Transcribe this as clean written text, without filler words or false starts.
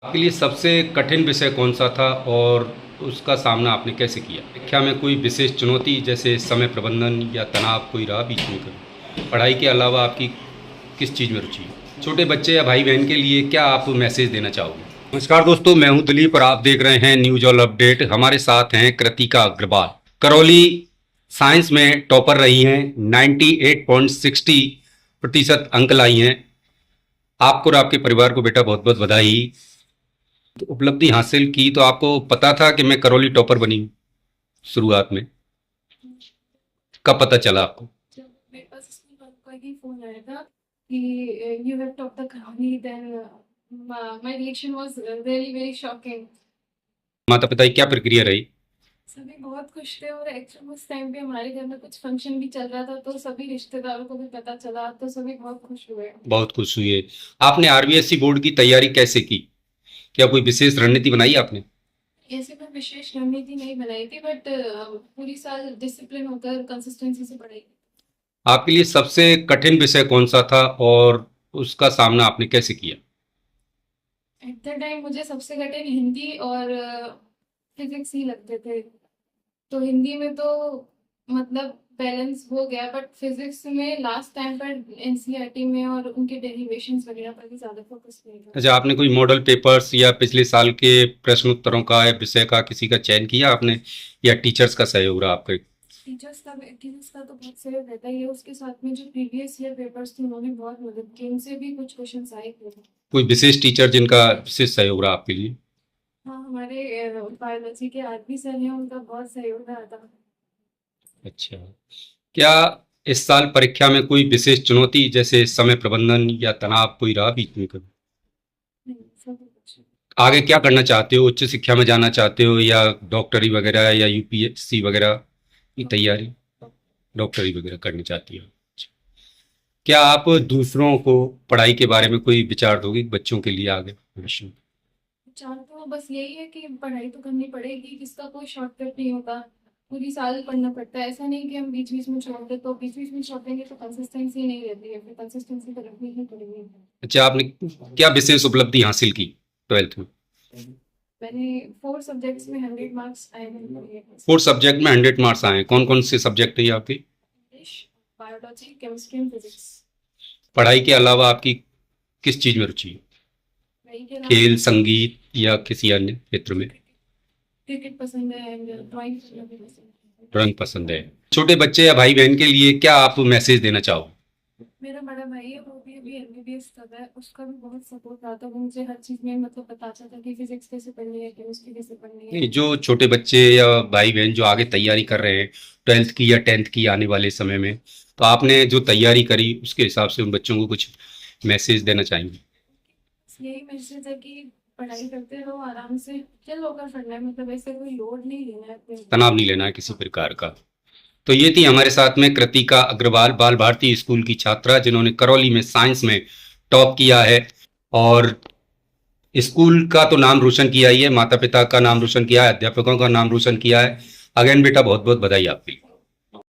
आपके लिए सबसे कठिन विषय कौन सा था और उसका सामना आपने कैसे किया? परीक्षा में कोई विशेष चुनौती जैसे समय प्रबंधन या तनाव कोई रहा बीच में कभी? पढ़ाई के अलावा आपकी किस चीज़ में रुचि है? छोटे बच्चे या भाई बहन के लिए क्या आप मैसेज देना चाहोगे? नमस्कार दोस्तों, मैं हूं दिलीप और आप देख रहे हैं न्यूज ऑल अपडेट। हमारे साथ हैं कृतिका अग्रवाल। करौली साइंस में टॉपर रही हैं, 98.60% अंक लाई हैं। आपको और आपके परिवार को बेटा बहुत बहुत बधाई। तो उपलब्धि हासिल की तो आपको पता था कि मैं करौली टॉपर बनी हूँ शुरुआत में? कब पता चला आपको? जब मेरे पास स्कूल वालों का ही फोन आया था कि यू हैव टॉप द कहानी, then my reaction was really very shocking. माता पिता की क्या प्रक्रिया रही? सभी बहुत खुश थे और एक्चुअली उस टाइम पे हमारे घर में कुछ फंक्शन भी चल रहा था, तो सभी रिश्तेदारों को भी पता चला, तो सभी बहुत खुश हुए। बहुत खुश हुए। आपने आरबीएससी बोर्ड की तैयारी कैसे की? क्या कोई विशेष रणनीति बनाई आपने? ऐसे कोई विशेष रणनीति नहीं बनाई थी, बट पूरी साल डिसिप्लिन होकर कंसिस्टेंसी से पढ़ाई। आपके लिए सबसे कठिन विषय कौन सा था और उसका सामना आपने कैसे किया? एट द टाइम मुझे सबसे कठिन हिंदी और फिजिक्स ही लगते थे। तो हिंदी में तो मतलब बैलेंस हो गया, बट फिजिक्स में लास्ट टाइम पर एनसीईआरटी में और उनके डेरिवेशंस वगैरह पर भी ज़्यादा फोकस किया गया। अच्छा, आपने कोई मॉडल पेपर्स या पिछले साल के प्रश्न उत्तरों का या विषय का किसी का चयन किया आपने, या टीचर्स का सहयोग रहा आपका? टीचर्स का तो बहुत सहयोग रहता ही है, उसके साथ में जो प्रीवियस ईयर पेपर्स थे उन्होंने बहुत मदद की, उनसे भी कुछ क्वेश्चन आए थे। कोई विशेष टीचर जिनका विशेष सहयोग रहा आपके लिए? हाँ, हमारे बायोलॉजी के आरपी सर हैं, उनका बहुत सहयोग रहा था। अच्छा, क्या इस साल परीक्षा में कोई विशेष चुनौती जैसे समय प्रबंधन या तनाव कोई रहा बीच में कभी? नहीं, सब कुछ। आगे क्या करना चाहते हो? उच्च शिक्षा में जाना चाहते हो या डॉक्टरी वगैरह या यूपीएससी वगैरह की तैयारी? डॉक्टरी वगैरह करनी चाहती हो? अच्छा। क्या आप दूसरों को पढ़ाई के बारे में कोई विचार दोगे बच्चों के लिए आगे भविष्य में? विचार तो बस यही है कि पढ़ाई तो करनी पड़ेगी, किसका कोई शॉर्टकट नहीं होता, पूरी साल पढ़ना पड़ता है। ऐसा नहीं कि हम बीच बीच में छोड़ दे, तो बीच बीच में छोड़ेंगे तो कंसिस्टेंसी नहीं रहती है, फिर कंसिस्टेंसी तो रखनी ही पड़ेगी। अच्छा, आपने क्या विशेष उपलब्धि हासिल की 12th में? मैंने 4 सब्जेक्ट्स में 100 मार्क्स आए हैं। 4 सब्जेक्ट में 100 मार्क्स आए। कौन कौन से सब्जेक्ट है ये आपके? English, biology, chemistry and physics. पढ़ाई के अलावा आपकी किस चीज में रुचि है? वही के अलावा खेल, संगीत या किसी अन्य क्षेत्र में? क्रिकेट पसंद है एंड ड्राइंग पसंद है। ड्राइंग पसंद है। छोटे बच्चे या भाई बहन के लिए क्या आप मैसेज देना चाहो? मेरा बड़ा भाई है, वो भी अभी एमबीबीएस कर रहा है, उसका भी बहुत सपोर्ट रहा था, वो मुझे हर चीज़ में मतलब बताता था कि फिजिक्स कैसे पढ़नी है, केमिस्ट्री कैसे पढ़नी है। नहीं, जो छोटे बच्चे या भाई बहन जो आगे तैयारी कर रहे हैं 12th की या 10th की आने वाले समय में, तो आपने जो तैयारी करी उसके हिसाब से उन बच्चों को कुछ मैसेज देना चाहेंगे? बस यही मैसेज है कि पढ़ाई करते रहो आराम से, चिल होकर पढ़ना है, मतलब ऐसे कोई लोड नहीं लेना है अपने ऊपर। तनाव नहीं लेना है किसी प्रकार का। तो ये थी हमारे साथ में कृतिका अग्रवाल, बाल भारती स्कूल की छात्रा जिन्होंने करौली में साइंस में टॉप किया है और स्कूल का तो नाम रोशन किया ही है, माता पिता का नाम रोशन किया है, अध्यापकों का नाम रोशन किया है। अगेन बेटा बहुत बहुत बधाई आपके लिए।